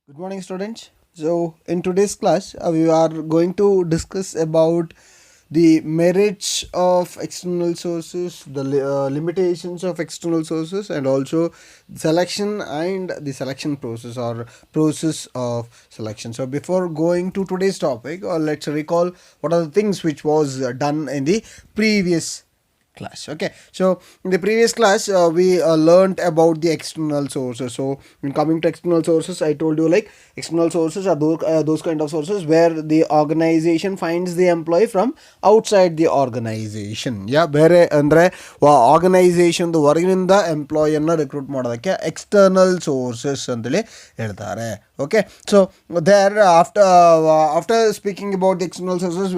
Good morning, students. So, in today's class, we are going to discuss about the merits of external sources, the limitations of external sources, and also selection and the selection process or process of selection. So, before going to today's topic, let's recall what are the things which was done in the previous class. Okay, so in the previous class we learned about the external sources. So in coming to external sources, I told you like external sources are those kind of sources where the organization finds the employee from outside the organization. Yeah, ಬೇರೆ ಅಂದ್ರೆ organisation ಹೊರಗಿನಿಂದ ಎಂಪ್ಲಾಯಿಯನ್ನು recruit ಮಾಡೋದಕ್ಕೆ external sources ಅಂತೇಳಿ ಹೇಳ್ತಾರೆ. Okay, so there after speaking about the external sources,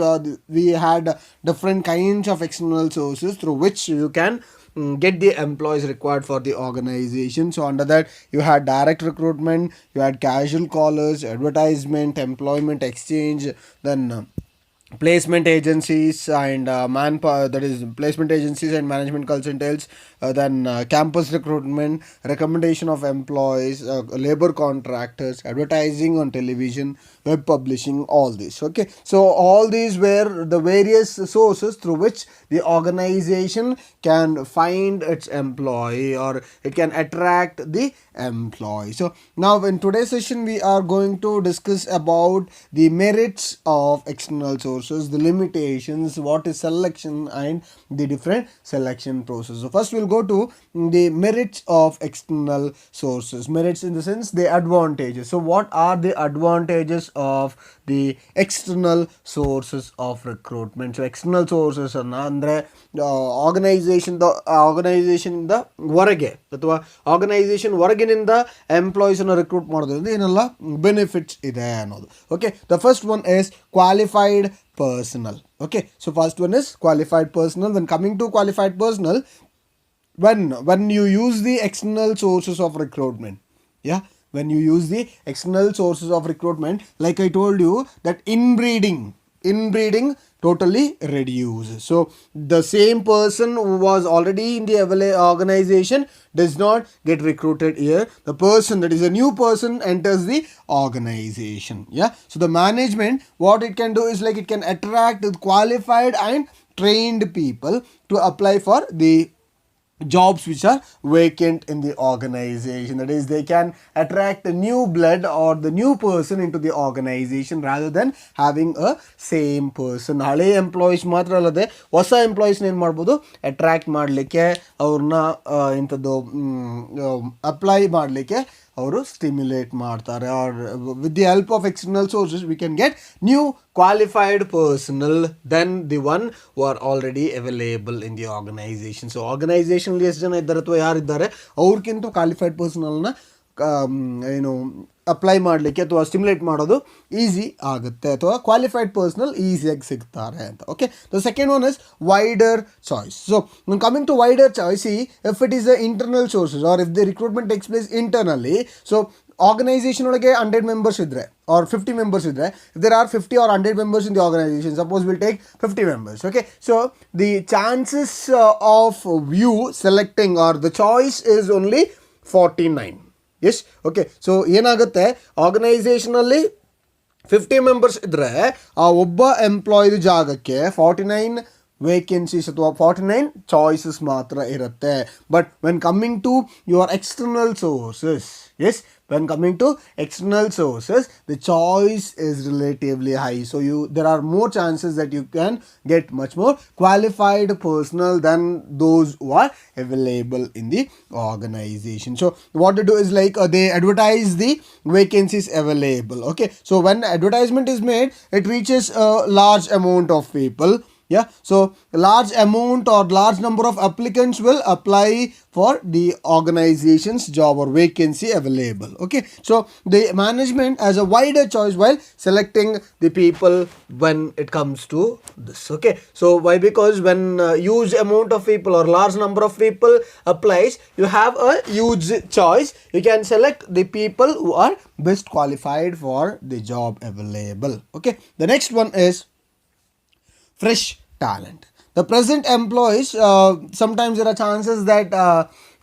we had different kinds of external sources through which you can get the employees required for the organization. So under that you had direct recruitment, you had casual callers, advertisement, employment exchange, then placement agencies and manpower, that is placement agencies and management consultants, then campus recruitment, recommendation of employees, labor contractors, advertising on television, web publishing, all this. Okay, so all these were the various sources through which the organization can find its employee or it can attract the employee. So now in today's session we are going to discuss about the merits of external sources, the limitations, what is selection, and the different selection process. So first we'll go to the merits of external sources. Merits in the sense the advantages. So what are the advantages of the external sources of recruitment? So external sources ಅಂದ್ರೆ organisation ಹೊರಗೆ ಅಥವಾ organisation ಹೊರಗಿನಿಂದ ಎಂಪ್ಲಾಯೀಸನ್ನು recruit ಮಾಡೋದ್ರಿಂದ ಏನೆಲ್ಲ benefits ಇದೆ ಅನ್ನೋದು. Okay, the first one is qualified personnel. Okay, so first one is qualified personnel. When coming to qualified personnel, when you use the external sources of recruitment, yeah, when you use the external sources of recruitment, like I told you that inbreeding totally reduces. So the same person who was already in the organization does not get recruited here. The person, that is a new person, enters the organization. Yeah, so the management, what it can do is like it can attract qualified and trained people to apply for the jobs which are vacant in the organization. That is, they can attract the new blood or the new person into the organization rather than having a same person. ಹಳೆ employees ಮಾತ್ರ ಅಲ್ಲದೆ ಹೊಸ ಎಂಪ್ಲಾಯೀಸ್ನ ಏನು ಮಾಡ್ಬೋದು, attract ಮಾಡಲಿಕ್ಕೆ, ಅವ್ರನ್ನ ಇಂಥದ್ದು apply ಮಾಡಲಿಕ್ಕೆ ಅವರು ಸ್ಟಿಮ್ಯುಲೇಟ್ ಮಾಡ್ತಾರೆ. Or with the help of external sources we can get new qualified personnel then the one who are already available in the organization. So ಆರ್ಗನೈಸೇಷನ್ಲಿ ಎಷ್ಟು ಜನ ಇದ್ದಾರೆ ಅಥವಾ ಯಾರಿದ್ದಾರೆ ಅವ್ರಿಗಿಂತ ಕ್ವಾಲಿಫೈಡ್ ಪರ್ಸನಲ್ನ ಏನು ಅಪ್ಲೈ ಮಾಡಲಿಕ್ಕೆ ಅಥವಾ ಸ್ಟಿಮ್ಯುಲೇಟ್ ಮಾಡೋದು ಈಸಿ ಆಗುತ್ತೆ, ಅಥವಾ ಕ್ವಾಲಿಫೈಡ್ ಪರ್ಸನಲ್ ಈಸಿಯಾಗಿ ಸಿಗ್ತಾರೆ ಅಂತ. Okay, the second one is wider choice. So coming to wider choice, if it is the internal sources or if the recruitment takes place ಇಂಟರ್ನಲ್ಲಿ, ಸೊ ಆರ್ಗನೈಸೇಷನ್ ಒಳಗೆ 100 ಮೆಂಬರ್ಸ್ ಇದ್ದರೆ or 50 members ಇದ್ದರೆ, if there are 50 or 100 members in the organization, suppose we'll take 50 members. Okay, so the chances of you selecting or the choice is only 49. Yes, okay, so ಏನಾಗುತ್ತೆ, ಆರ್ಗನೈಸೇಷನಲ್ಲಿ 50 members ಇದ್ದರೆ ಆ ಒಬ್ಬ ಎಂಪ್ಲಾಯ್ದು ಜಾಗಕ್ಕೆ 49 vacancies ಅಥವಾ 49 choices ಮಾತ್ರ ಇರುತ್ತೆ. But when coming to your external sources, yes, when coming to external sources, the choice is relatively high. So there are more chances that you can get much more qualified personnel than those who are available in the organization. So what they do is like they advertise the vacancies available. Okay, so when advertisement is made, it reaches a large amount of people. Yeah, so large amount or large number of applicants will apply for the organization's job or vacancy available. Okay, so the management has a wider choice while selecting the people when it comes to this. Okay, so why? Because when huge amount of people or large number of people applies, you have a huge choice. You can select the people who are best qualified for the job available. Okay, the next one is fresh talent. The present employees, sometimes there are chances that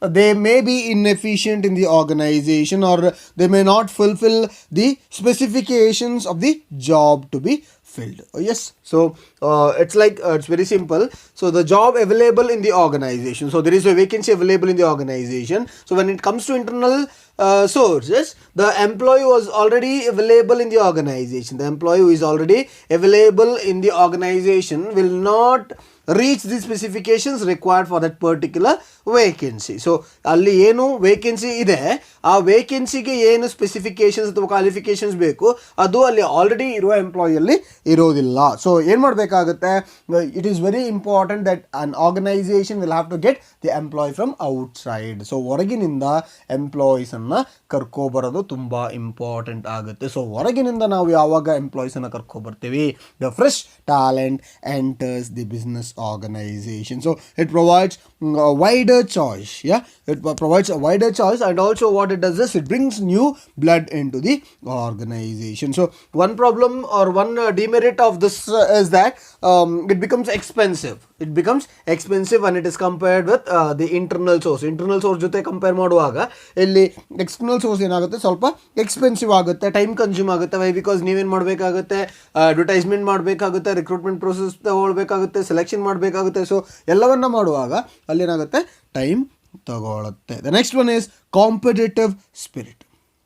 they may be inefficient in the organization, or they may not fulfill the specifications of the job to be filled. Yes, so it's like it's very simple. So the job available in the organization, so there is a vacancy available in the organization. So when it comes to internal sources, the employee was already available in the organization. The employee who is already available in the organization will not reach the specifications required for that particular vacancy. So ಅಲ್ಲಿ ಏನು vacancy ಇದೆ, ಆ ವೇಕೆನ್ಸಿಗೆ ಏನು specifications ಅಥವಾ qualifications ಬೇಕು ಅದು ಅಲ್ಲಿ already ಇರುವ ಎಂಪ್ಲಾಯಿಯಲ್ಲಿ ಇರೋದಿಲ್ಲ. ಸೊ ಏನು ಮಾಡಬೇಕಾಗುತ್ತೆ, it is very important that an organisation will have to get the employee from outside. So ಹೊರಗಿನಿಂದ ಎಂಪ್ಲಾಯೀಸನ್ನು ಕರ್ಕೊಬರೋದು ತುಂಬ ಇಂಪಾರ್ಟೆಂಟ್ ಆಗುತ್ತೆ. ಸೊ ಹೊರಗಿನಿಂದ ನಾವು ಯಾವಾಗ ಎಂಪ್ಲಾಯೀಸನ್ನು ಕರ್ಕೊಬರ್ತೀವಿ, the fresh talent enters the business organization. So it provides a wider choice. Yeah, it provides a wider choice, and also what it does is it brings new blood into the organization. So one problem or one demerit of this is that it becomes expensive. It becomes expensive when it is compared with the internal source. Internal source ಜೊತೆ compare ಮಾಡುವಾಗ ಇಲ್ಲಿ external source ಏನಾಗುತ್ತೆ, ಸ್ವಲ್ಪ expensive ಆಗುತ್ತೆ, time consume ಆಗುತ್ತೆ. Why because ನೀವೇನು ಮಾಡಬೇಕಾಗುತ್ತೆ, advertisement ಮಾಡಬೇಕಾಗುತ್ತೆ, ರಿಕ್ರೂಟ್ಮೆಂಟ್ ಪ್ರೊಸೆಸ್ ತಗೊಳ್ಬೇಕಾಗುತ್ತೆ, ಸೆಲೆಕ್ಷನ್ ಮಾಡಬೇಕಾಗುತ್ತೆ. ಸೊ ಎಲ್ಲವನ್ನ ಮಾಡುವಾಗ ಅಲ್ಲೇನಾಗುತ್ತೆ, ಟೈಮ್ ತಗೊಳುತ್ತೆ. The next one is competitive spirit.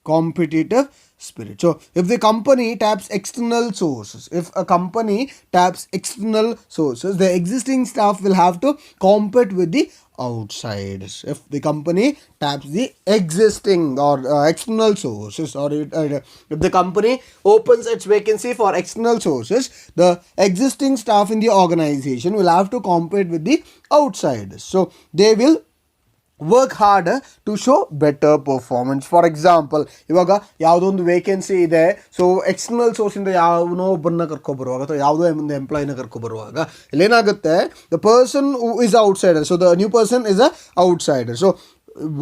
Competitive spirit. So if the company taps external sources, if a company taps external sources, the existing staff will have to compete with the outsiders. If the company taps the existing or external sources, or if the company opens its vacancy for external sources, the existing staff in the organization will have to compete with the outsiders. So they will work hard to show better performance. For example, ಇವಾಗ ಯಾವುದೋ ಒಂದು vacancy ಇದೆ, so external ಸೋರ್ಸಿಂದ ಯಾವನೋ ಒಬ್ಬರನ್ನ ಕರ್ಕೊಬರುವಾಗ ಅಥವಾ ಯಾವುದೋ ಒಂದು ಎಂಪ್ಲಾಯಿನ ಕರ್ಕೊಬರುವಾಗ ಇಲ್ಲೇನಾಗುತ್ತೆ, the person who is outsider, so the new person is a outsider. So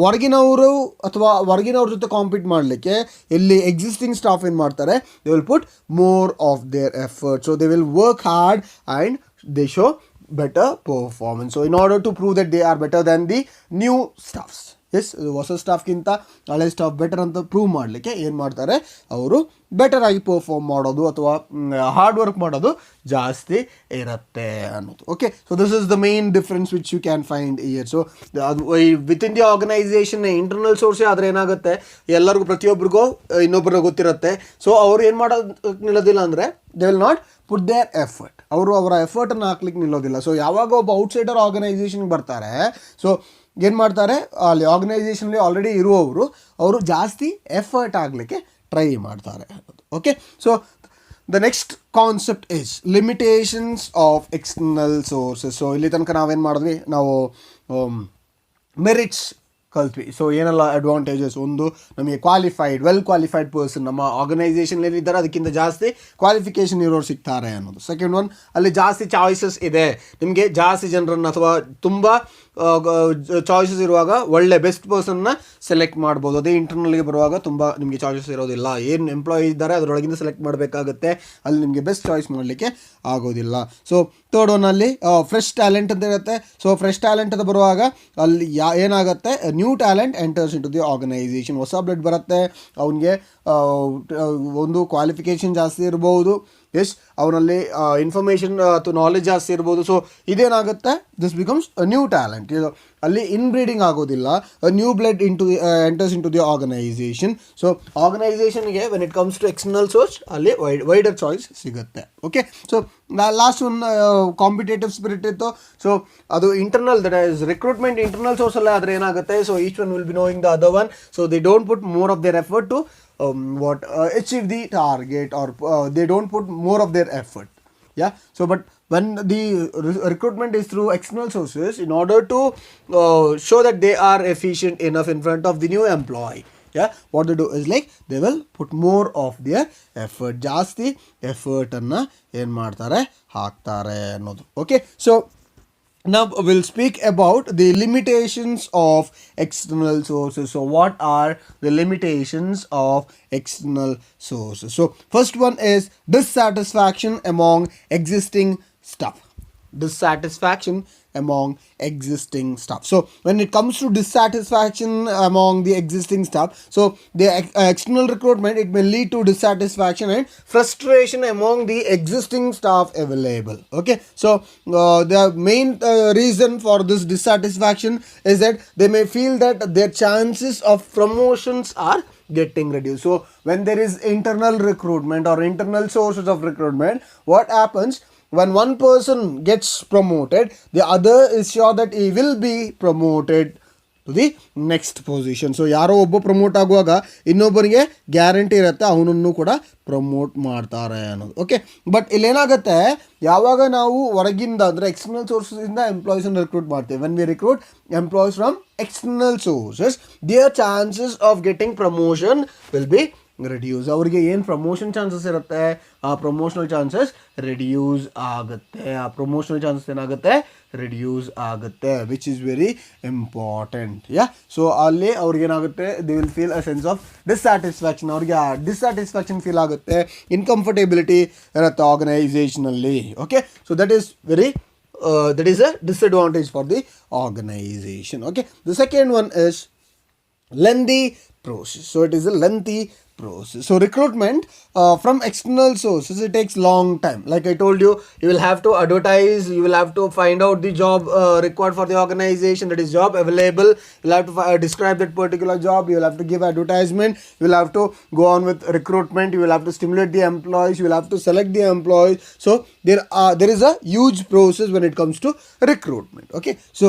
ಹೊರಗಿನವರು ಅಥವಾ ಹೊರಗಿನವ್ರ ಜೊತೆ ಕಾಂಪೀಟ್ ಮಾಡಲಿಕ್ಕೆ ಇಲ್ಲಿ ಎಕ್ಸಿಸ್ಟಿಂಗ್ ಸ್ಟಾಫ್ ಏನು ಮಾಡ್ತಾರೆ, they will put more of their effort. So they will work hard and they show better performance. So in order to prove that they are better than the new staffs, yes, ಹೊಸ ಸ್ಟಾಫ್ಗಿಂತ ಹಳೆ staff better ಅಂತ prove ಮಾಡಲಿಕ್ಕೆ ಏನು ಮಾಡ್ತಾರೆ, ಅವರು better ಆಗಿ perform ಮಾಡೋದು ಅಥವಾ ಹಾರ್ಡ್ ವರ್ಕ್ ಮಾಡೋದು ಜಾಸ್ತಿ ಇರುತ್ತೆ ಅನ್ನೋದು. Okay, so this is the main difference which you can find here. So ಅದು ವಿತಿನ್ ದಿ ಆರ್ಗನೈಸೇಷನ್ ಇಂಟರ್ನಲ್ ಸೋರ್ಸೇ ಆದರೆ ಏನಾಗುತ್ತೆ, ಎಲ್ಲರಿಗೂ ಪ್ರತಿಯೊಬ್ಬರಿಗೂ ಇನ್ನೊಬ್ಬರಿಗೆ ಗೊತ್ತಿರುತ್ತೆ. ಸೊ ಅವ್ರು ಏನು ಮಾಡೋದು ನಿಲ್ಲೋದಿಲ್ಲ ಅಂದರೆ, they will not put there effort. ಅವರು ಅವರ ಎಫರ್ಟನ್ನು ಹಾಕ್ಲಿಕ್ಕೆ ನಿಲ್ಲೋದಿಲ್ಲ. ಸೊ ಯಾವಾಗ ಒಬ್ಬ ಔಟ್ಸೈಡರ್ ಆರ್ಗನೈಸೇಷನ್ಗೆ ಬರ್ತಾರೆ, ಸೊ ಏನು ಮಾಡ್ತಾರೆ, ಅಲ್ಲಿ ಆರ್ಗನೈಸೇಷನಲ್ಲಿ ಆಲ್ರೆಡಿ ಇರುವವರು ಅವರು ಜಾಸ್ತಿ ಎಫರ್ಟ್ ಆಗಲಿಕ್ಕೆ ಟ್ರೈ ಮಾಡ್ತಾರೆ ಅನ್ನೋದು. Okay, so the next concept is limitations of external sources. So ಇಲ್ಲಿ ತನಕ ನಾವೇನು ಮಾಡಿದ್ವಿ, ನಾವು ಮೆರಿಟ್ಸ್ ಕಲ್ತ್ವಿ. ಸೊ ಏನೆಲ್ಲ ಅಡ್ವಾಂಟೇಜಸ್, ಒಂದು ನಮಗೆ ವೆಲ್ ಕ್ವಾಲಿಫೈಡ್ ಪರ್ಸನ್ ನಮ್ಮ ಆರ್ಗನೈಸೇಷನ್ ಏನಿದ್ದಾರೆ ಅದಕ್ಕಿಂತ ಜಾಸ್ತಿ ಕ್ವಾಲಿಫಿಕೇಷನ್ ಇರೋರು ಸಿಗ್ತಾರೆ ಅನ್ನೋದು. ಸೆಕೆಂಡ್ ಒನ್, ಅಲ್ಲಿ ಜಾಸ್ತಿ ಚಾಯ್ಸಸ್ ಇದೆ, ನಿಮಗೆ ಜಾಸ್ತಿ ಜನರನ್ನು ಅಥವಾ ತುಂಬ ಚಾಯ್ಸಸ್ ಇರುವಾಗ ಒಳ್ಳೆ ಬೆಸ್ಟ್ ಪರ್ಸನ್ನ ಸೆಲೆಕ್ಟ್ ಮಾಡ್ಬೋದು. ಅದೇ ಇಂಟರ್ನಲ್ಗೆ ಬರುವಾಗ ತುಂಬ ನಿಮಗೆ ಚಾಯ್ಸಸ್ ಇರೋದಿಲ್ಲ, ಏನು ಎಂಪ್ಲಾಯಿ ಇದ್ದಾರೆ ಅದರೊಳಗಿಂದ ಸೆಲೆಕ್ಟ್ ಮಾಡಬೇಕಾಗುತ್ತೆ, ಅಲ್ಲಿ ನಿಮಗೆ ಬೆಸ್ಟ್ ಚಾಯ್ಸ್ ಮಾಡಲಿಕ್ಕೆ ಆಗೋದಿಲ್ಲ. ಸೊ ಥರ್ಡ್ ಒನ್ನಲ್ಲಿ ಫ್ರೆಶ್ ಟ್ಯಾಲೆಂಟ್ ಅಂತ ಇರುತ್ತೆ. ಸೊ ಫ್ರೆಶ್ ಟ್ಯಾಲೆಂಟ್ ಅಂತ ಬರುವಾಗ ಅಲ್ಲಿ ಏನಾಗುತ್ತೆ, new talent enters in to the organisation. ಹೊಸ ಬ್ಲಡ್ ಬರುತ್ತೆ, ಅವನಿಗೆ ಒಂದು ಕ್ವಾಲಿಫಿಕೇಷನ್ ಜಾಸ್ತಿ ಇರ್ಬೋದು, ಎಸ್ ಅವನಲ್ಲಿ ಇನ್ಫಾರ್ಮೇಷನ್ ಅಥವಾ ನಾಲೆಜ್ ಜಾಸ್ತಿ ಇರ್ಬೋದು. ಸೊ ಇದೇನಾಗುತ್ತೆ, this becomes a new talent. ಇದು ಅಲ್ಲಿ ಇನ್ಬ್ರೀಡಿಂಗ್ ಆಗೋದಿಲ್ಲ, new blood enters in to the organization. So ಆರ್ಗನೈಸೇಷನ್ಗೆ when it comes to external source ಅಲ್ಲಿ ವೈಡರ್ ಚಾಯ್ಸ್ ಸಿಗುತ್ತೆ. Okay, so last one competitive spirit ಇತ್ತು. ಸೊ ಅದು internal, that is recruitment internal ಸೋರ್ಸಲ್ಲೇ ಆದರೆ ಏನಾಗುತ್ತೆ, so each one will be knowing the other one. So they don't put more of their effort to achieve the target, or they don't put more of their effort. Yeah, so but when the recruitment is through external sources, in order to show that they are efficient enough in front of the new employee, yeah, what they do is like they will put more of their effort, ಜಾಸ್ತಿ effort ಅನ್ನ ಏನು ಮಾಡ್ತಾರೆ, ಹಾಕ್ತಾರೆ ಅನ್ನೋದು. Okay, so now we'll speak about the limitations of external sources. So what are the limitations of external sources? So first one is dissatisfaction among existing staff. dissatisfaction among existing staff. So when it comes to dissatisfaction among the existing staff, so the external recruitment, it may lead to dissatisfaction and frustration among the existing staff available. Okay, so the main reason for this dissatisfaction is that they may feel that their chances of promotions are getting reduced. So when there is internal recruitment or internal sources of recruitment, what happens? When one person gets promoted, the other is sure that he will be promoted to the next position. So ಯಾರೋ ಒಬ್ಬ promote ಆಗುವಾಗ ಇನ್ನೊಬ್ಬರಿಗೆ guarantee ಇರುತ್ತೆ ಅವನನ್ನು ಕೂಡ promote ಮಾಡ್ತಾರೆ ಅನ್ನೋದು. Okay, but ಇಲ್ಲೇನಾಗುತ್ತೆ, ಯಾವಾಗ ನಾವು ಹೊರಗಿಂದ ಅಂದರೆ ಎಕ್ಸ್ಟರ್ನಲ್ ಸೋರ್ಸಸ್ಸಿಂದ ಎಂಪ್ಲಾಯೀಸನ್ನು ರಿಕ್ರೂಟ್ ಮಾಡ್ತೀವಿ, when we recruit employees from external sources, their chances of getting promotion will be reduce. ಅವ್ರಿಗೆ ಏನು ಪ್ರಮೋಷನ್ ಚಾನ್ಸಸ್ ಇರುತ್ತೆ, ಆ ಪ್ರಮೋಷನಲ್ ಚಾನ್ಸಸ್ ರಿಡ್ಯೂಸ್ ಆಗುತ್ತೆ. ಆ ಪ್ರಮೋಷನಲ್ ಚಾನ್ಸಸ್ ಏನಾಗುತ್ತೆ, ರಿಡ್ಯೂಸ್ ಆಗುತ್ತೆ, which is very important. Yeah, so ಅಲ್ಲಿ ಅವ್ರಿಗೇನಾಗುತ್ತೆ, they will feel a sense of dissatisfaction. ಅವ್ರಿಗೆ ಆ ಡಿಸ್ಸ್ಯಾಟಿಸ್ಫ್ಯಾಕ್ಷನ್ ಫೀಲ್ ಆಗುತ್ತೆ, ಇನ್ಕಂಫರ್ಟೆಬಿಲಿಟಿ ಇರುತ್ತೆ ಆರ್ಗನೈಸೇಷನಲ್ಲಿ. Okay, so that is very that is a disadvantage for the organization. Okay, the second one is lengthy process. So it is a lengthy process. So recruitment from external sources, it takes long time. Like I told you, you will have to advertise, you will have to find out the job required for the organization, that is job available. You'll have to describe that particular job, you will have to give advertisement, you will have to go on with recruitment, you will have to stimulate the employees, you will have to select the employees. So there is a huge process when it comes to recruitment. Okay, so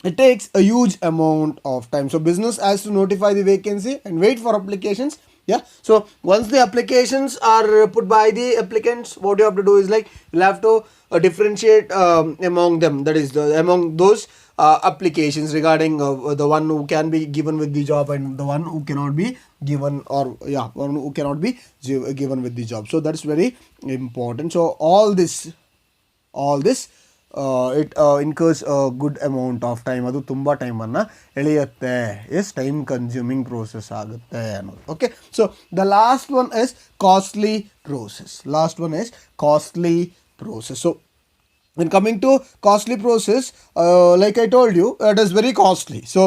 it takes a huge amount of time. So business has to notify the vacancy and wait for applications. Yeah, so once the applications are put by the applicants, what you have to do is like you'll have to differentiate among them, that is among those applications regarding the one who can be given with the job and the one who cannot be given, or one who cannot be given with the job. So that's very important. So all this it incurs a good amount of time. ಅದು ತುಂಬ ಟೈಮನ್ನು ಎಳೆಯುತ್ತೆ. S, time consuming process ಆಗುತ್ತೆ ಅನ್ನೋದು. Okay, so the last one is costly process. So when coming to costly process, like I told you, it is very costly. So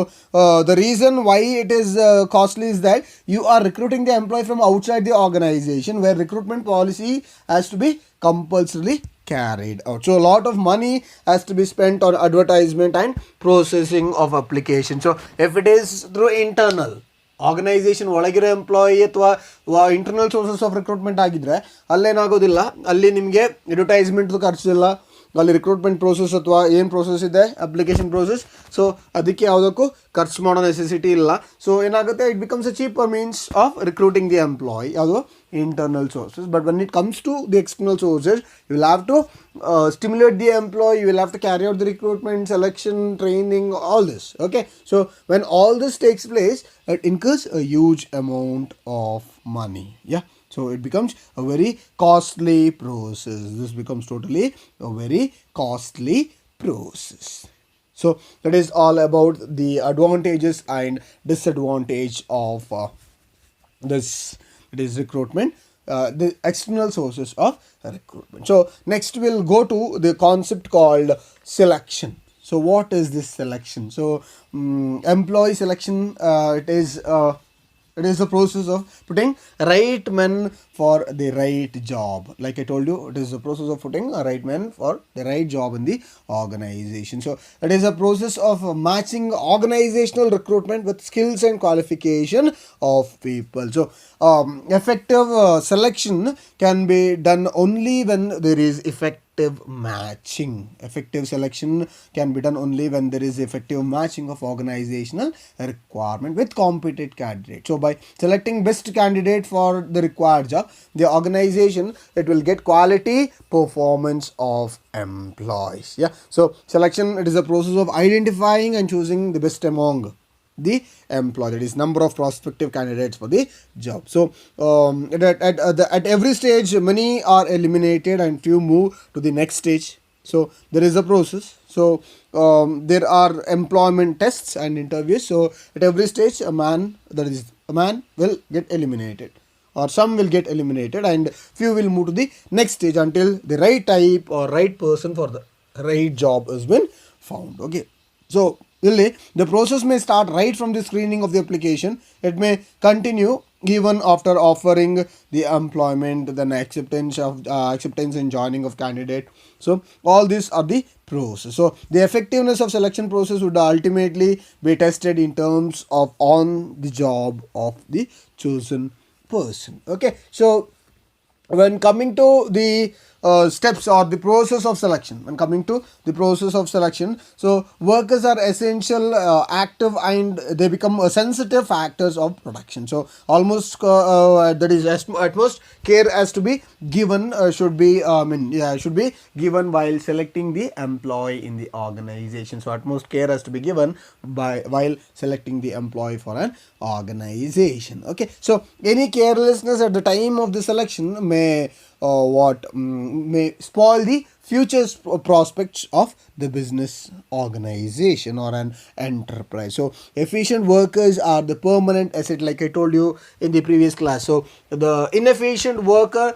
the reason why it is costly is that you are recruiting the employee from outside the organization, where recruitment policy has to be compulsorily carried out. So a lot of money has to be spent on advertisement and processing of application. So if it is through internal organization ಒಳಗಿರೋ employee ಅಥವಾ internal sources of recruitment ಆಗಿದ್ದರೆ ಅಲ್ಲೇನಾಗೋದಿಲ್ಲ, ಅಲ್ಲಿ ನಿಮಗೆ ಅಡ್ವರ್ಟೈಸ್ಮೆಂಟ್ದು ಖರ್ಚಿಲ್ಲ, ಅಲ್ಲಿ recruitment process ಅಥವಾ ಏನು process ಇದೆ ಅಪ್ಲಿಕೇಶನ್ ಪ್ರೋಸೆಸ್, ಸೊ ಅದಕ್ಕೆ ಯಾವುದಕ್ಕೂ ಖರ್ಚು ಮಾಡೋ ನೆಸೆಸಿಟಿ ಇಲ್ಲ. ಸೊ ಏನಾಗುತ್ತೆ, it becomes a cheaper means of recruiting the employee, ಅದು internal sources. But when it comes to the external sources, you will have to stimulate the employee, you will have to carry out the recruitment, selection, training, all this. Okay, so when all this takes place, it incurs a huge amount of money. Yeah, so it becomes a very costly process. This becomes totally a very costly process. So that is all about the advantages and disadvantage of this, it is recruitment, the external sources of recruitment. So next we'll go to the concept called selection. So what is this selection? So employee selection, it is a process of putting right men for the right job. Like I told you, it is a process of putting a right man for the right job in the organization. So it is a process of matching organizational recruitment with skills and qualification of people. So effective selection can be done only when there is effective matching. Effective selection can be done only when there is effective matching of organizational requirement with competent candidate. So by selecting best candidate for the required job, the organization, it will get quality performance of employees. Yeah, so selection, it is a process of identifying and choosing the best among the employee, that is number of prospective candidates for the job. So at every stage, many are eliminated and few move to the next stage. So there is a process. So there are employment tests and interviews. So at every stage, a man will get eliminated, or some will get eliminated, and few will move to the next stage until the right type or right person for the right job has been found. Okay, so really the process may start right from the screening of the application. It may continue even after offering the employment, then acceptance and joining of candidate. So all these are the process. So the effectiveness of selection process would ultimately be tested in terms of on the job of the chosen person. Okay, so when coming to the steps or the process of selection, so workers are essential, active, and they become sensitive factors of production. So almost that is utmost care has to be given, should be given while selecting the employee in the organization. So utmost care has to be given by while selecting the employee for an organization. Okay, so any carelessness at the time of the selection may spoil the future prospects of the business organization or an enterprise. So efficient workers are the permanent asset, like I told you in the previous class. So the inefficient worker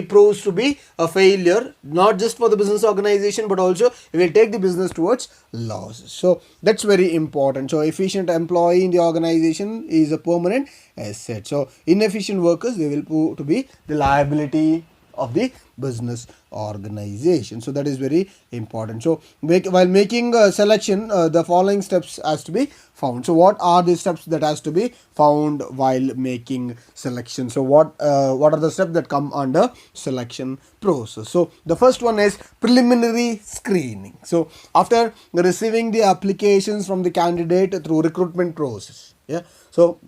proves to be a failure, not just for the business organization, but also it will take the business towards losses. So that's very important. So efficient employee in the organization is a permanent asset. So inefficient workers, they will prove to be the liability of the business organization. So that is very important. So while making a selection, the following steps has to be found. So what are the steps that has to be found while making selection? So what are the steps that come under selection process? So the first one is preliminary screening. So after receiving the applications from the candidate through recruitment process, yeah, so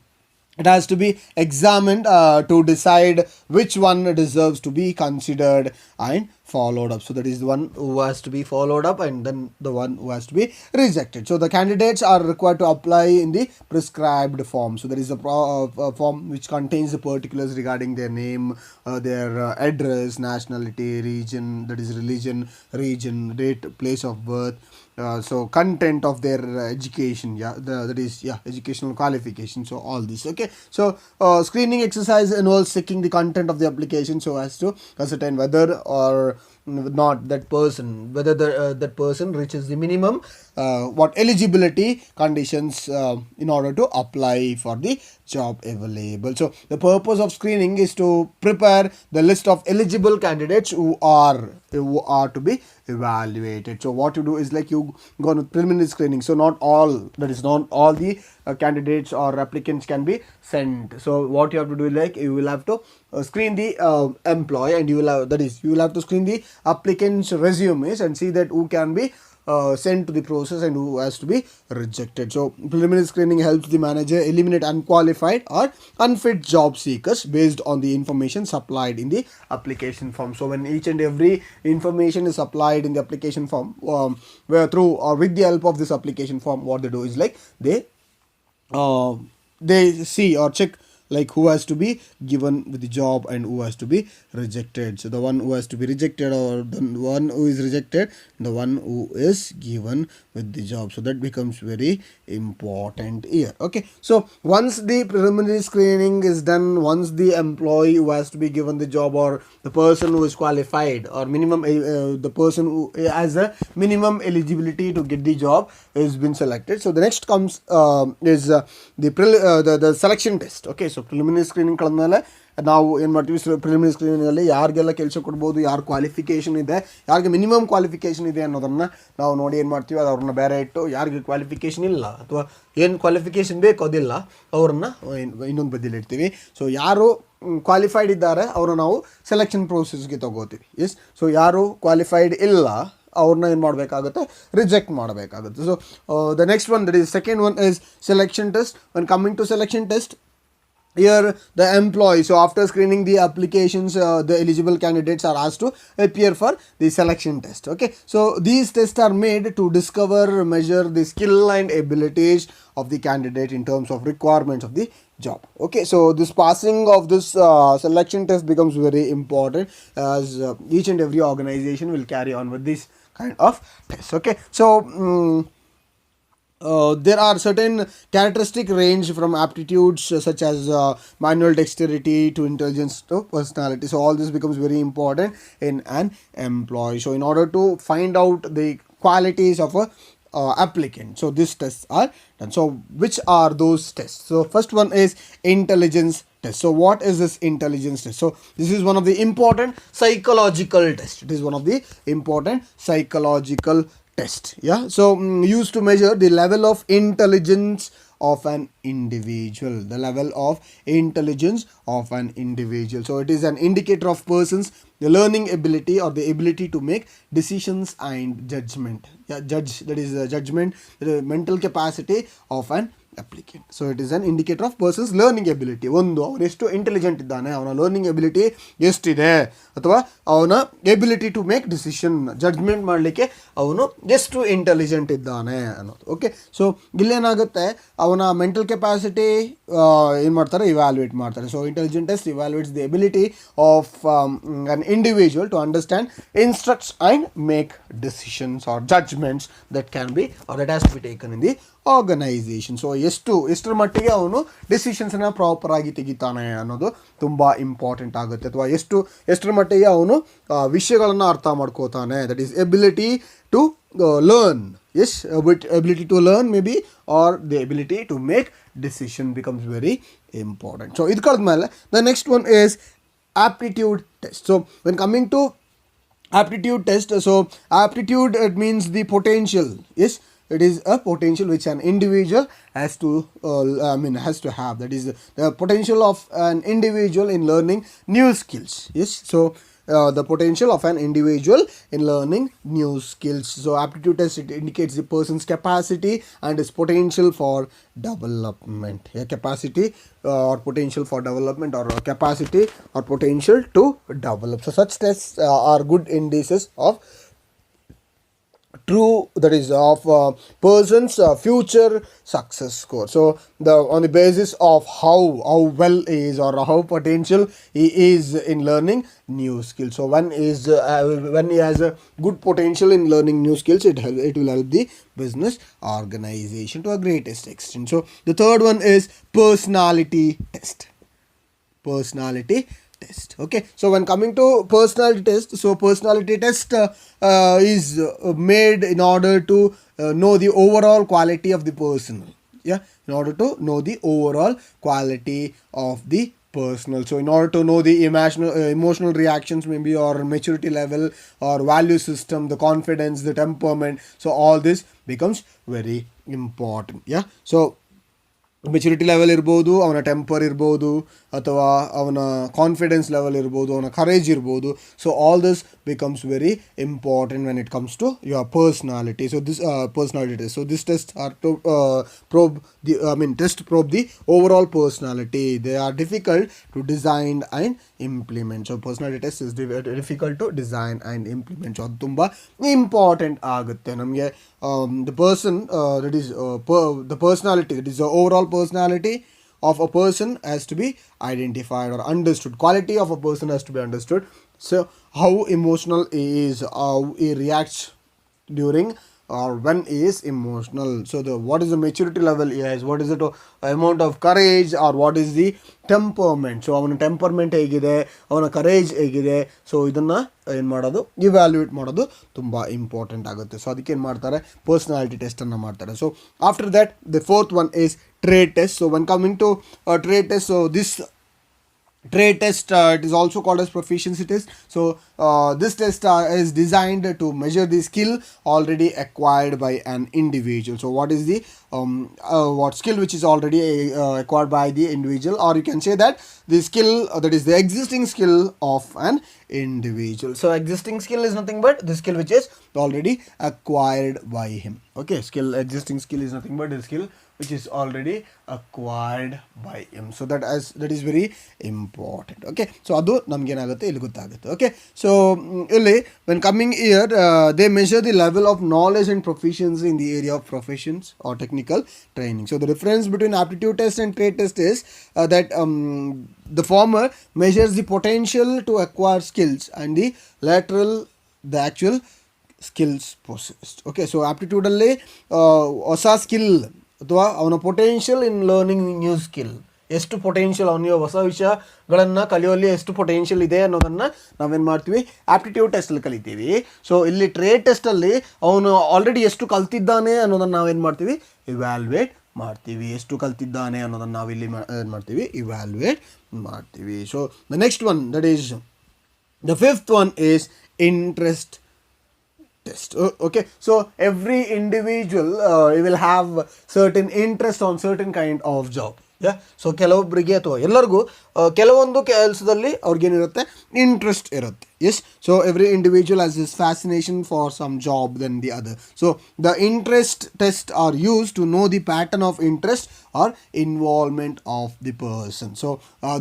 it has to be examined to decide which one deserves to be considered and followed up. So that is the one who has to be followed up, and then the one who has to be rejected. So the candidates are required to apply in the prescribed form. So there is a form which contains the particulars regarding their name, their address, nationality, region, that is religion, region, date, place of birth, so content of their education, educational qualification. So all this. Okay, so screening exercise involves checking the content of the application so as to ascertain whether or not that person reaches the minimum what eligibility conditions in order to apply for the job available. So the purpose of screening is to prepare the list of eligible candidates who are to be evaluated. So what you do is like you go on preliminary screening. So not all the candidates or applicants can be sent. So what you have to do is like you will have to screen the employee, and you will have to screen the applicants' resumes and see that who can be sent to the process and who has to be rejected. So preliminary screening helps the manager eliminate unqualified or unfit job seekers based on the information supplied in the application form. So when each and every information is supplied in the application form, where through or with the help of this application form, what they do is like they see or check like who has to be given with the job and who has to be rejected. So the one who has to be rejected, or the one who is rejected, the one who is given with the job. So that becomes very important here. Okay, so once the preliminary screening is done, once the employee who has to be given the job, or the person who is qualified, or minimum the person who has a minimum eligibility to get the job has been selected. So the next comes is the selection test. Okay, so preliminary screening ಕಳೆದ್ಮೇಲೆ ನಾವು ಏನು ಮಾಡ್ತೀವಿ, preliminary ಸ್ಕ್ರೀನಿಂಗಲ್ಲಿ ಯಾರಿಗೆಲ್ಲ ಕೆಲಸ ಕೊಡ್ಬೋದು, ಯಾರು qualification ಇದೆ, ಯಾರಿಗೆ minimum qualification ಇದೆ ಅನ್ನೋದನ್ನು ನಾವು ನೋಡಿ ಏನು ಮಾಡ್ತೀವಿ, ಅದು ಅವ್ರನ್ನ ಬೇರೆ ಇಟ್ಟು ಯಾರಿಗೆ ಕ್ವಾಲಿಫಿಕೇಷನ್ ಇಲ್ಲ ಅಥವಾ ಏನು ಕ್ವಾಲಿಫಿಕೇಷನ್ ಬೇಕು ಅದಿಲ್ಲ ಅವ್ರನ್ನ ಇನ್ನೊಂದು ಬದಿಯಲ್ಲಿ ಇಡ್ತೀವಿ. ಸೊ ಯಾರು ಕ್ವಾಲಿಫೈಡ್ ಇದ್ದಾರೆ ಅವ್ರನ್ನ ನಾವು ಸೆಲೆಕ್ಷನ್ ಪ್ರೋಸೆಸ್ಗೆ ತಗೋತೀವಿ. ಎಸ್, ಸೊ ಯಾರು ಕ್ವಾಲಿಫೈಡ್ ಇಲ್ಲ ಅವ್ರನ್ನ ಏನು ಮಾಡಬೇಕಾಗುತ್ತೆ, ರಿಜೆಕ್ಟ್ ಮಾಡಬೇಕಾಗುತ್ತೆ. So the next one, that is second one is selection test. When coming to selection test, here the employee, so after screening the applications, the eligible candidates are asked to appear for the selection test. Okay, so these tests are made to discover, measure the skill and abilities of the candidate in terms of requirements of the job. Okay, so this passing of this selection test becomes very important, as each and every organization will carry on with this kind of test. Okay, so there are certain characteristic range from aptitudes such as manual dexterity to intelligence to personality. So all this becomes very important in an employee. So in order to find out the qualities of a applicant, so these tests are done. So which are those tests? So first one is intelligence test. So what is this intelligence test? So this is one of the important psychological test. It is one of the important psychological test. Yeah, so used to measure the level of intelligence of an individual, the level of intelligence of an individual. So it is an indicator of person's the learning ability or the ability to make decisions and judgment. Yeah, judge, that is judgment, the mental capacity of an applicant. So it is an indicator of person's learning ability. ಒಂದು ಅವನು ಎಷ್ಟು intelligent ಇದ್ದಾನೆ, ಅವನ learning ability ಎಷ್ಟಿದೆ, ಅಥವಾ ಅವನ ability to make decision judgement ಮಾಡಲಿಕ್ಕೆ ಅವನು ಎಷ್ಟು ಇಂಟೆಲಿಜೆಂಟ್ ಇದ್ದಾನೆ ಅನ್ನೋದು. ಓಕೆ, ಸೊ ಇಲ್ಲೇನಾಗುತ್ತೆ, ಅವನ ಮೆಂಟಲ್ ಕೆಪಾಸಿಟಿ ಏನು ಮಾಡ್ತಾರೆ, ಇವ್ಯಾಲ್ಯೂಯೇಟ್ ಮಾಡ್ತಾರೆ. So intelligent test evaluates the ability of an individual to understand, instructs and make decisions or judgments that can be or that has to be taken in the organisation. So ಎಷ್ಟರ ಮಟ್ಟಿಗೆ ಅವನು ಡಿಸಿಷನ್ಸನ್ನು ಪ್ರಾಪರಾಗಿ ತೆಗಿತಾನೆ ಅನ್ನೋದು ತುಂಬ important ಆಗುತ್ತೆ. ಅಥವಾ ಎಷ್ಟರ ಮಟ್ಟಿಗೆ ಅವನು ವಿಷಯಗಳನ್ನು ಅರ್ಥ ಮಾಡ್ಕೋತಾನೆ, that is ability to learn. Yes, ability to learn may be or the ability to make decision becomes very important. So ಇದು ಕಳೆದ್ಮೇಲೆ the next one is aptitude test. So when coming to aptitude test, so aptitude, it means the potential. Yes, it is a potential which an individual has to has to have. That is the potential of an individual in learning new skills. Yes, so the potential of an individual in learning new skills. So aptitude test, it indicates the person's capacity and his potential for development. Yeah, capacity or potential for development, or capacity or potential to develop. So such tests are good indices of true, that is of person's future success score. So on the basis of how well he is or how potential he is in learning new skills. So when he has a good potential in learning new skills, it will help the business organization to a greatest extent. So the third one is personality test. Personality test. Okay, so when coming to personality test, so personality test is made in order to know the overall quality of the person. Yeah, in order to know the overall quality of the personal. So in order to know the emotional reactions maybe, or maturity level, or value system, the confidence, the temperament, so all this becomes very important. Yeah, so maturity level ಇರ್ಬೋದು, ಅವನ temper ಇರ್ಬೋದು, ಅಥವಾ ಅವನ confidence level ಇರ್ಬೋದು, ಅವನ courage ಇರ್ಬೋದು. So all this becomes very important when it comes to your personality. So this personality test, so this test are to probe the overall personality. They are difficult to design and implement. So personality test is difficult to design and implement. So ಅದು ತುಂಬ important ಆಗುತ್ತೆ ನಮಗೆ. The person that is the personality, that is the overall personality of a person has to be identified or understood. Quality of a person has to be understood. So how emotional he is, how he reacts during or when he is emotional. So what is the maturity level he has, what is the amount of courage, or what is the temperament. So ಅವನ temperament ಹೇಗಿದೆ, ಅವನ courage ಹೇಗಿದೆ. So ಇದನ್ನು ಏನು ಮಾಡೋದು, evaluate ಮಾಡೋದು ತುಂಬ important ಆಗುತ್ತೆ. ಸೊ ಅದಕ್ಕೆ ಏನು ಮಾಡ್ತಾರೆ, ಪರ್ಸ್ನಾಲಿಟಿ ಟೆಸ್ಟನ್ನು ಮಾಡ್ತಾರೆ. So after that the fourth one is trade test. So when coming to trade test, so this trade test, it is also called as proficiency test. So this test is designed to measure the skill already acquired by an individual. So what is the what skill which is already acquired by the individual, or you can say that the skill that is the existing skill of an individual. So existing skill is nothing but the skill which is already acquired by him. Okay, existing skill is nothing but the skill which is already acquired by him. So that is very important. Okay, so adu namge enagutte illi gottagutte. Okay, so illi when coming here, they measure the level of knowledge and proficiency in the area of professions or technical training. So the difference between aptitude test and trade test is that the former measures the potential to acquire skills, and the actual skills possessed. Okay, so ಆಪ್ಟಿಟ್ಯೂಡಲ್ಲಿ ಹೊಸ skill ಅಥವಾ ಅವನ potential in learning new skill, ಎಷ್ಟು potential ಅವನಿಗೆ ಹೊಸ ವಿಷಯಗಳನ್ನು ಕಲಿಯುವಲ್ಲಿ ಎಷ್ಟು potential ಇದೆ ಅನ್ನೋದನ್ನು ನಾವೇನು ಮಾಡ್ತೀವಿ, ಆಪ್ಟಿಟ್ಯೂಡ್ ಟೆಸ್ಟಲ್ಲಿ ಕಲಿತೀವಿ. ಸೊ ಇಲ್ಲಿ ಟ್ರೇಡ್ ಟೆಸ್ಟಲ್ಲಿ ಅವನು ಆಲ್ರೆಡಿ ಎಷ್ಟು ಕಲ್ತಿದ್ದಾನೆ ಅನ್ನೋದನ್ನು ನಾವೇನು ಮಾಡ್ತೀವಿ, ಇವ್ಯಾಲ್ಯುವೇಟ್ ಮಾಡ್ತೀವಿ. ಎಷ್ಟು ಕಲ್ತಿದ್ದಾನೆ ಅನ್ನೋದನ್ನು ನಾವಿಲ್ಲಿ ಏನು ಮಾಡ್ತೀವಿ, ಇವ್ಯಾಲ್ಯುವೇಟ್ ಮಾಡ್ತೀವಿ. So the next one, that is the fifth one is interest test. Okay, so every individual will have certain interest on certain kind of job. So ಕೆಲವೊಬ್ಬರಿಗೆ ಅಥವಾ ಎಲ್ಲರಿಗೂ ಕೆಲವೊಂದು ಕೆಲಸದಲ್ಲಿ ಅವ್ರಿಗೇನಿರುತ್ತೆ, ಇಂಟ್ರೆಸ್ಟ್ ಇರುತ್ತೆ. Yes, so every individual has this fascination for some job then the other. So the interest test are use to know the pattern of interest or involvement of the person. So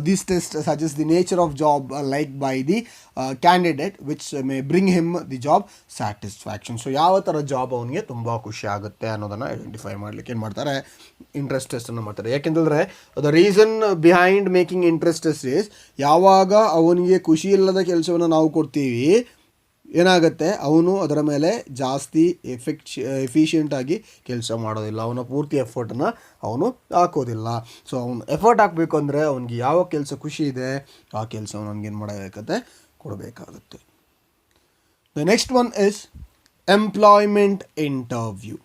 this test suggest the nature of job like by the candidate which may bring him the job satisfaction. So ಯಾವ ಥರ job ಅವನಿಗೆ ತುಂಬ ಖುಷಿ ಆಗುತ್ತೆ ಅನ್ನೋದನ್ನು identify ಮಾಡಲಿಕ್ಕೆ ಏನು ಮಾಡ್ತಾರೆ, ಇಂಟ್ರೆಸ್ಟ್ ಟೆಸ್ಟನ್ನು ಮಾಡ್ತಾರೆ. ಯಾಕೆಂತಂದರೆ the reason behind making interest test is, ಯಾವಾಗ ಅವನಿಗೆ ಖುಷಿ ಇಲ್ಲದ ಕೆಲಸವನ್ನು ನಾವು ಕೊಡ್ತೀವಿ, ಏನಾಗುತ್ತೆ, ಅವನು ಅದರ ಮೇಲೆ ಜಾಸ್ತಿ ಎಫಿಷಿಯೆಂಟಾಗಿ ಕೆಲಸ ಮಾಡೋದಿಲ್ಲ, ಅವನ ಪೂರ್ತಿ ಎಫರ್ಟನ್ನು ಅವನು ಹಾಕೋದಿಲ್ಲ. ಸೊ ಅವನು ಎಫರ್ಟ್ ಹಾಕಬೇಕು ಅಂದರೆ ಅವನಿಗೆ ಯಾವ ಕೆಲಸ ಖುಷಿ ಇದೆ ಆ ಕೆಲಸವನ್ನು ಅವನಿಗೇನು ಮಾಡಬೇಕಾಗತ್ತೆ, ಕೊಡಬೇಕಾಗುತ್ತೆ. The next one is employment interview.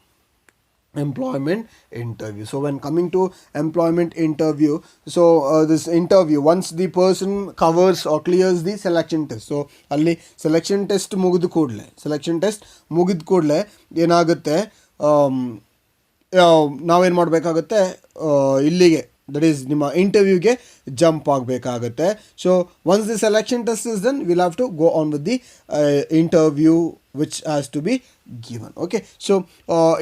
Employment interview. So when coming to employment interview, so this interview, once the person covers or clears the selection test, so ಅಲ್ಲಿ selection test ಮುಗಿದ ಕೂಡಲೇ ಏನಾಗುತ್ತೆ, ನಾವೇನು ಮಾಡಬೇಕಾಗುತ್ತೆ, ಇಲ್ಲಿಗೆ ದಟ್ ಈಸ್ ನಿಮ್ಮ ಇಂಟರ್ವ್ಯೂಗೆ jump ಆಗಬೇಕಾಗುತ್ತೆ. So once the selection test is then will have to go on with the interview which has to be given. Okay, so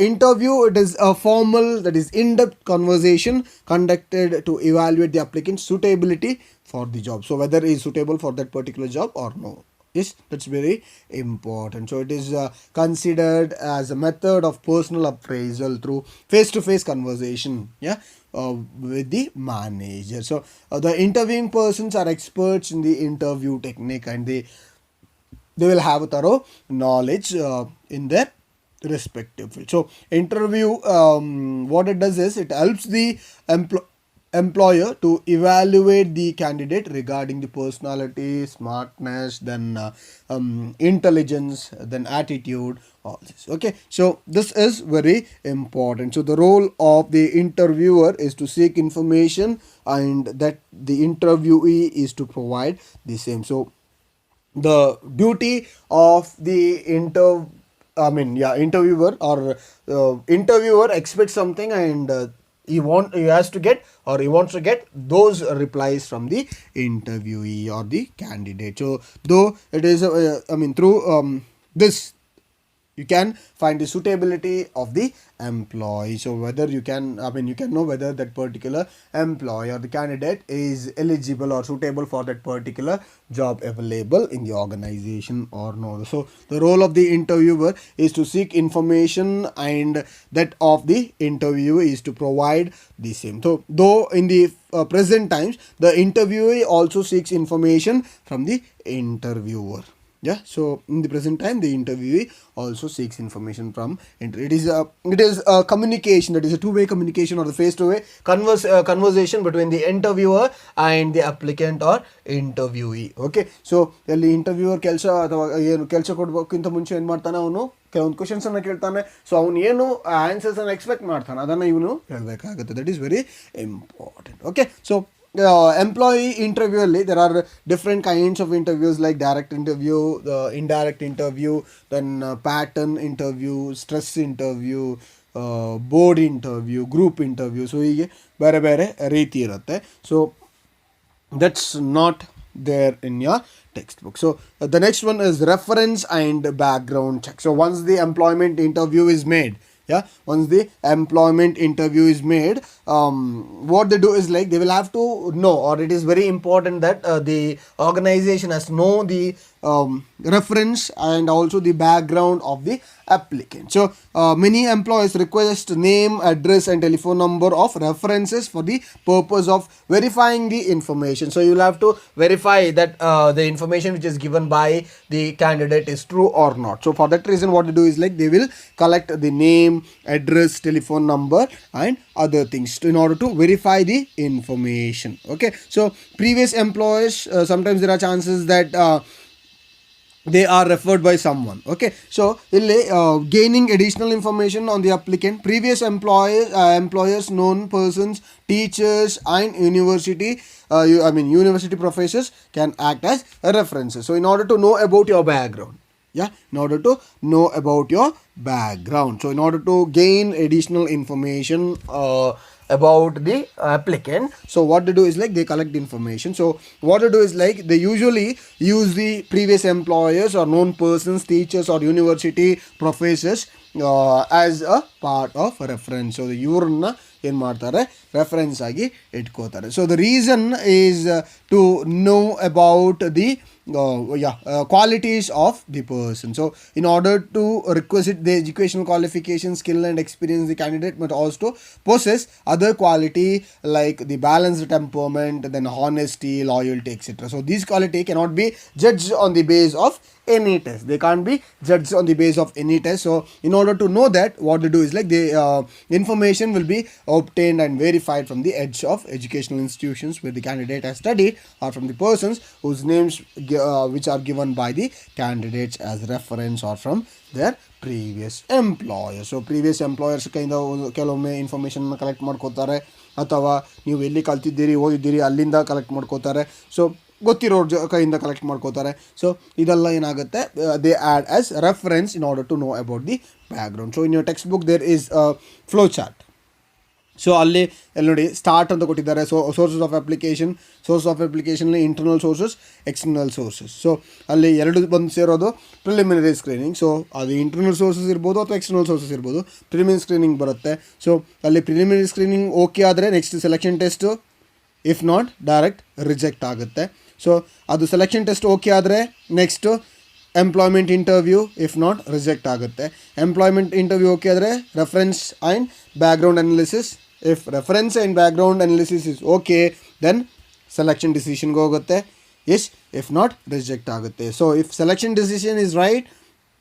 interview, it is a formal, that is in-depth conversation conducted to evaluate the applicant's suitability for the job. So whether he is suitable for that particular job or no. Yes, that's very important. So it is considered as a method of personal appraisal through face-to-face conversation, with the manager. So the interviewing persons are experts in the interview technique, and they will have a thorough knowledge in their respective field. So interview, what it does is, it helps the employer to evaluate the candidate regarding the personality, smartness, then intelligence, then attitude, all this. Okay, so this is very important. So the role of the interviewer is to seek information, and that the interviewee is to provide the same. So the duty of the interviewer or interviewer expects something, and he has to get, or he wants to get those replies from the interviewee or the candidate. So though it is through this you can find the suitability of the employee. So whether you can know whether that particular employee or the candidate is eligible or suitable for that particular job available in the organization or no. So the role of the interviewer is to seek information, and that of the interviewer is to provide the same. So though in the present times the interviewee also seeks information from the interviewer. So in the present time the interviewee also seeks information from it is a communication, that is a two-way communication or the face-to-way conversation between the interviewer and the applicant or interviewee. Okay, so ಅಲ್ಲಿ interviewer ಕೆಲಸ ಅಥವಾ ಏನು ಕೆಲಸ ಕೊಡಬೇಕಿಂತ ಮುಂಚೆ ಏನು ಮಾಡ್ತಾನೆ, ಅವನು ಕೆಲವೊಂದು ಕ್ವಶನ್ಸನ್ನು ಕೇಳ್ತಾನೆ. ಸೊ ಅವನು ಏನು ಆನ್ಸರ್ಸನ್ನು ಎಕ್ಸ್ಪೆಕ್ಟ್ ಮಾಡ್ತಾನೆ ಅದನ್ನು ಇವನು ಹೇಳಬೇಕಾಗುತ್ತೆ. That is very important. Okay, so employee interview alli there are different kinds of interviews, like direct interview, indirect interview, then pattern interview, stress interview, board interview, group interview. So hige ಬೇರೆ ಬೇರೆ ರೀತಿ ಇರುತ್ತೆ. So that's not there in your textbook. So the next one is reference and background check. So once the employment interview is made, Yeah, once the employment interview is made, what they do is like they will have to know, or it is very important that the organization has to know the reference and also the background of the applicant. So many employers request name, address and telephone number of references for the purpose of verifying the information. So you will have to verify that the information which is given by the candidate is true or not. So for that reason, what they do is like they will collect the name, address, telephone number and other things in order to verify the information. Okay, so previous employers, sometimes there are chances that they are referred by someone. Okay, so ಇಲ್ಲಿ gaining additional information on the applicant, previous employers, known persons, teachers and university professors can act as references. So in order to know about your background, in order to know about your background, so in order to gain additional information about the applicant, so what they do is like they collect information. So what they do is like they usually use the previous employers or known persons, teachers or university professors as a part of reference. So ಇವ್ರನ್ನ ಏನು ಮಾಡ್ತಾರೆ, reference ಆಗಿ ಇಟ್ಕೋತಾರೆ. So the reason is to know about the qualities of the person. So in order to requisite the educational qualification, skill and experience, the candidate must also possess other quality like the balanced temperament, then honesty, loyalty, etc. So these quality cannot be judged on the base of any test. They can't be judged on the base of any test. So in order to know that, what they do is like the information will be obtained and verified from the edge of educational institutions where the candidate has studied, or from the persons whose names which are given by the candidates as reference, or from their previous employers. So previous employers ಕೈಯಿಂದ ಕೆಲವೊಮ್ಮೆ information collect ಮಾಡ್ಕೋತಾರೆ, ಅಥವಾ ನೀವು ಎಲ್ಲಿ ಕಲ್ತಿದ್ದೀರಿ ಓದಿದ್ದೀರಿ ಅಲ್ಲಿಂದ collect ಮಾಡ್ಕೋತಾರೆ. So ಗೊತ್ತಿರೋರ ಕೈಯಿಂದ collect ಮಾಡ್ಕೋತಾರೆ. ಸೊ ಇದೆಲ್ಲ ಏನಾಗುತ್ತೆ, they add as reference in order to know about the background. So in your text book there is flow chart. So ಅಲ್ಲಿ ಎಲ್ಲಿ ನೋಡಿ ಸ್ಟಾರ್ಟ್ ಅಂತ ಕೊಟ್ಟಿದ್ದಾರೆ. So sources of application internal sources, external sources. So ಅಲ್ಲಿ ಎರಡು ಬಂದು ಸೇರೋದು preliminary screening. So ಅದು ಇಂಟರ್ನಲ್ ಸೋರ್ಸಸ್ ಇರ್ಬೋದು ಅಥವಾ ಎಕ್ಸ್ಟರ್ನಲ್ ಸೋರ್ಸಸ್ ಇರ್ಬೋದು, ಪ್ರಿಲಿಮಿನರಿ ಸ್ಕ್ರೀನಿಂಗ್ ಬರುತ್ತೆ. ಸೊ ಅಲ್ಲಿ ಪ್ರಿಲಿಮಿನರಿ ಸ್ಕ್ರೀನಿಂಗ್ ಓಕೆ ಆದರೆ next selection test, if not direct reject ಆಗುತ್ತೆ. ಸೊ ಅದು ಸೆಲೆಕ್ಷನ್ ಟೆಸ್ಟ್ ಓಕೆ ಆದರೆ next employment interview, if not reject ಆಗುತ್ತೆ. ಎಂಪ್ಲಾಯ್ಮೆಂಟ್ ಇಂಟರ್ವ್ಯೂ ಓಕೆ ಆದರೆ reference and background analysis, if reference and background analysis is okay then selection ಡಿಸಿಷನ್ಗೆ ಹೋಗುತ್ತೆ. If not reject ಆಗುತ್ತೆ. So if selection decision is right,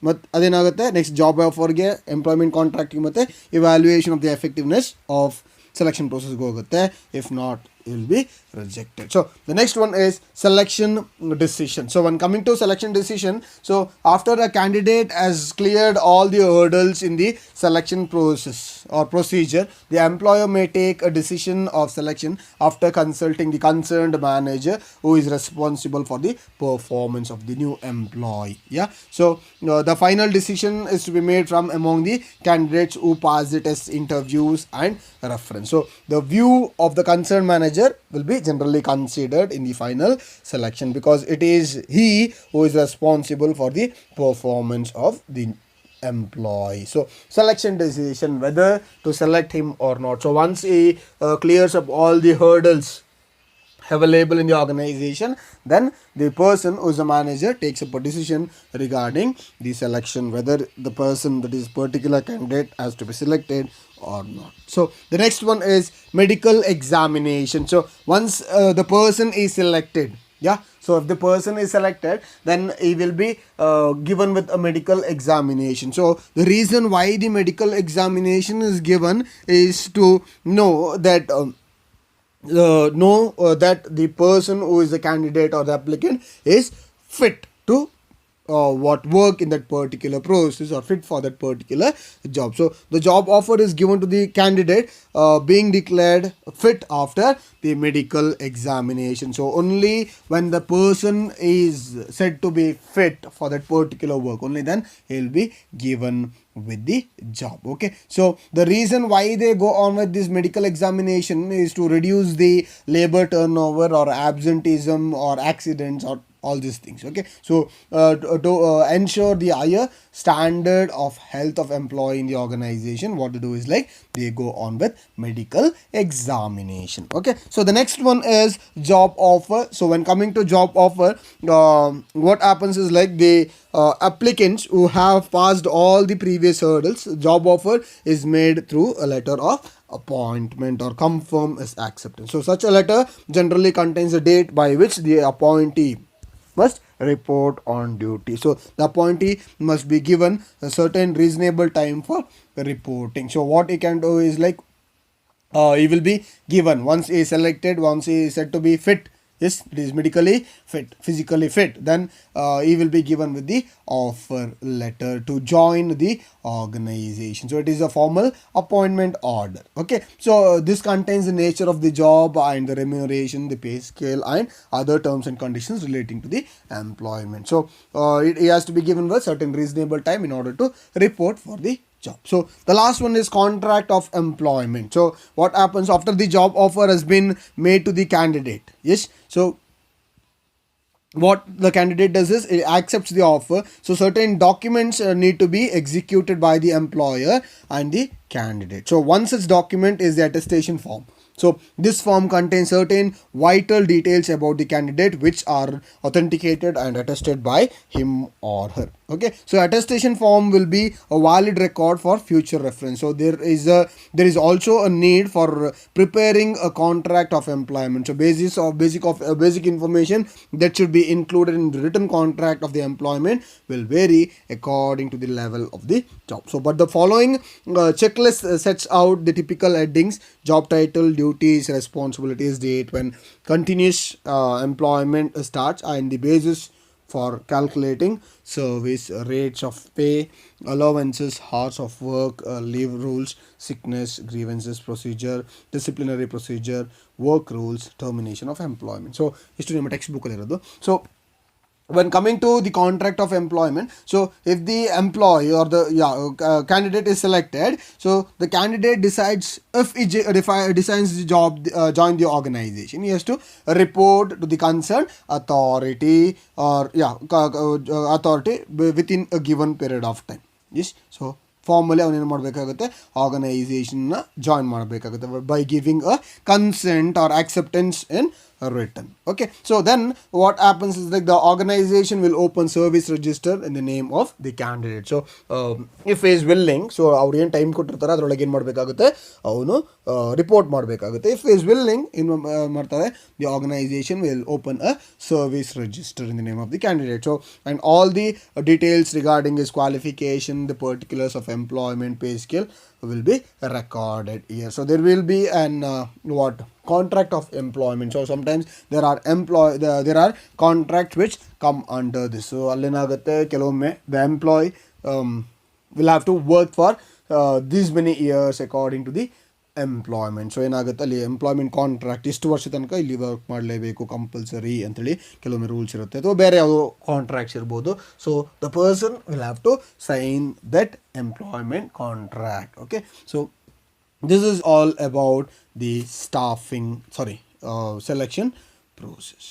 ಮತ್ತು ಅದೇನಾಗುತ್ತೆ next job ಆಫರ್ಗೆ, employment ಕಾಂಟ್ರಾಕ್ಟಿಗೆ ಮತ್ತು evaluation of the effectiveness of selection process go agutte. If not, it will be rejected. So the next one is selection decision. So when coming to selection decision, so after a candidate has cleared all the hurdles in the selection process or procedure, the employer may take a decision of selection after consulting the concerned manager who is responsible for the performance of the new employee. So the final decision is to be made from among the candidates who pass the test, interviews and reference. So the view of the concerned manager will be generally considered in the final selection, because it is he who is responsible for the performance of the employee. So selection decision, whether to select him or not. So once he clears up all the hurdles available in the organization, then the person who is the manager takes up a decision regarding the selection, whether the person, that is particular candidate, has to be selected or not. So the next one is medical examination. So once the person is selected, so if the person is selected, then he will be given with a medical examination. So the reason why the medical examination is given is to know that that the person who is the candidate or the applicant is fit to what work in that particular process, or fit for that particular job. So the job offer is given to the candidate being declared fit after the medical examination. So only when the person is said to be fit for that particular work, only then he will be given with the job. Okay, so the reason why they go on with this medical examination is to reduce the labor turnover or absenteeism or accidents or all these things. Okay, so to ensure the higher standard of health of employee in the organization, what to do is like they go on with medical examination. Okay, so the next one is job offer. So when coming to job offer, what happens is like the applicants who have passed all the previous hurdles, job offer is made through a letter of appointment or confirm is acceptance. So such a letter generally contains a date by which the appointee must report on duty. So the appointee must be given a certain reasonable time for reporting. So what he can do is like he will be given once he is selected, once he is said to be fit, yes, it is medically fit, physically fit, then he will be given with the offer letter to join the organization. So it is a formal appointment order. Okay, so this contains the nature of the job and the remuneration, the pay scale, and other terms and conditions relating to the employment. So it has to be given with certain reasonable time in order to report for the job. So the last one is contract of employment. So what happens after the job offer has been made to the candidate? Yes, so what the candidate does is it accepts the offer. So certain documents need to be executed by the employer and the candidate. So one such document is the attestation form. So this form contains certain vital details about the candidate which are authenticated and attested by him or her. Okay, so attestation form will be a valid record for future reference. So there is also a need for preparing a contract of employment. So basic information that should be included in the written contract of the employment will vary according to the level of the job. So but the following checklist sets out the typical headings: job title, duties, responsibilities, date when continuous employment starts, and the basis for calculating service, rates of pay, allowances, hours of work, leave rules, sickness, grievances procedure, disciplinary procedure, work rules, termination of employment. So iಷ್ಟು ನಿಮ್ಮ text ಬುಕ್ಕಲ್ಲಿ ಇರೋದು. So when coming to the contract of employment, so if the employee or the candidate is selected, so the candidate decides if he decides the job join the organization, he has to report to the concerned authority or authority within a given period of time. Yes, so formally ಅವನೇನು ಮಾಡಬೇಕಾಗುತ್ತೆ, ಆರ್ಗನೈಸೇಷನ್ನ join ಮಾಡಬೇಕಾಗುತ್ತೆ by giving a consent or acceptance in written. Okay, so then what happens is like the organization will open service register in the name of the candidate. So if he is willing, so ಅವ್ರು ಏನು time ಕೊಟ್ಟಿರ್ತಾರೆ ಅದರೊಳಗೆ ಏನು ಮಾಡಬೇಕಾಗುತ್ತೆ, ಅವನು report ಮಾಡಬೇಕಾಗುತ್ತೆ. If is willing ಏನು ಮಾಡ್ತಾರೆ, the organisation will open a service register in the name of the candidate. So and all the details regarding his qualification, the particulars of employment, pay scale will be recorded here. So there will be an contract of employment. So sometimes there are contracts which come under this. So allenagutte kelomme the employee will have to work for these many years according to the employment. So ಏನಾಗುತ್ತೆ ಅಲ್ಲಿ employment contract ಇಷ್ಟು ವರ್ಷ ತನಕ ಇಲ್ಲಿ work ಮಾಡಲೇಬೇಕು compulsory ಅಂತೇಳಿ ಕೆಲವೊಮ್ಮೆ rules ಇರುತ್ತೆ, ಅಥವಾ ಬೇರೆ ಯಾವುದೋ ಕಾಂಟ್ರಾಕ್ಟ್ಸ್ ಇರ್ಬೋದು. So the person will have to sign that employment contract. Okay, so this is all about the selection process.